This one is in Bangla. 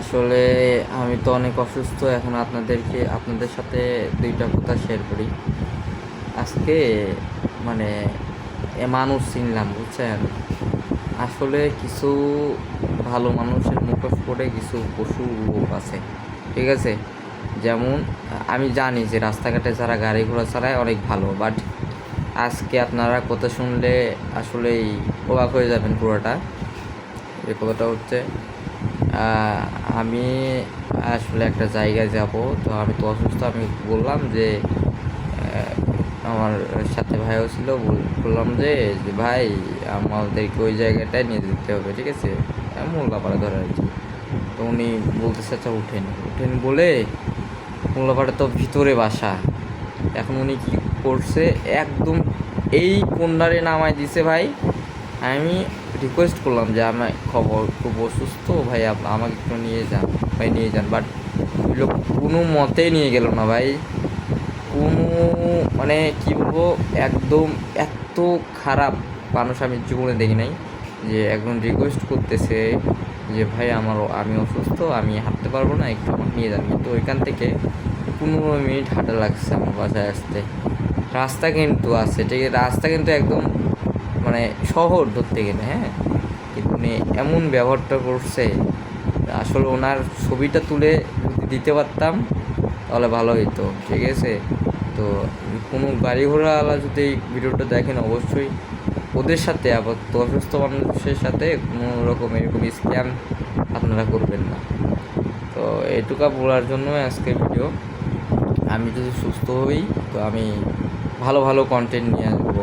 আসলে আমি তো অনেক অসুস্থ এখন। আপনাদের সাথে দুইটা কথা শেয়ার করি আজকে। মানে মানুষ চিনলাম, বুঝছেন? আসলে কিছু ভালো মানুষের মুখোশ পড়ে কিছু পশু লোক আছে, ঠিক আছে? যেমন আমি জানি যে রাস্তাঘাটে যারা গাড়ি ঘোড়া চালায় অনেক ভালো, বাট আজকে আপনারা কথা শুনলে আসলেই অবাক হয়ে যাবেন পুরোটা। এই কথাটা হচ্ছে, আহ, আমি আসলে একটা জায়গায় যাব। তো আমি তো অসুস্থ, আমি বললাম যে আমার সাথে ভাইও ছিল, বললাম যে যে ভাই আমাদেরকে ওই জায়গাটায় নিয়ে যেতে হবে, ঠিক আছে? মোল্লাপাড়া ধরে আর কি। তো উনি বলতেছে আচ্ছা উঠেন উঠেন বলে, মোল্লাপাড়া তো ভিতরে বাসা। এখন উনি কি করছে, একদম এই কন্যারে নামায় দিছে ভাই। আমি রিকোয়েস্ট করলাম যে আমার খবর খুব অসুস্থ ভাই, আমাকে একটু নিয়ে যান ভাই, নিয়ে যান। বাট ওই লোক কোনো মতেই নিয়ে গেল না ভাই। কোনো মানে কী বলবো, একদম এত খারাপ মানুষ আমি জীবনে দেখি নাই। যে একজন রিকোয়েস্ট করতেছে যে ভাই আমি অসুস্থ, আমি হাঁটতে পারবো না, একটু আমাকে নিয়ে যান। কিন্তু ওইখান থেকে 15 মিনিট হাঁটা লাগছে আমার বাসায় আসতে। রাস্তা কিন্তু আছে, ঠিক আছে, রাস্তা কিন্তু একদম মানে শহর ধরতে গেলে, হ্যাঁ। কিন্তু উনি এমন ব্যবহারটা করছে, আসলে ওনার ছবিটা তুলে যদি দিতে পারতাম তাহলে ভালো হতো, ঠিক আছে? তো কোনো গাড়ি ঘোড়াওয়ালা যদি এই ভিডিওটা দেখেন, অবশ্যই ওদের সাথে আপাতত অসুস্থ মানুষের সাথে কোনো রকম এরকম স্ক্যাম আপনারা করবেন না। তো এটুকা বলার জন্য আজকের ভিডিও। আমি যদি সুস্থ হই তো আমি ভালো ভালো কন্টেন্ট নিয়ে আসবো।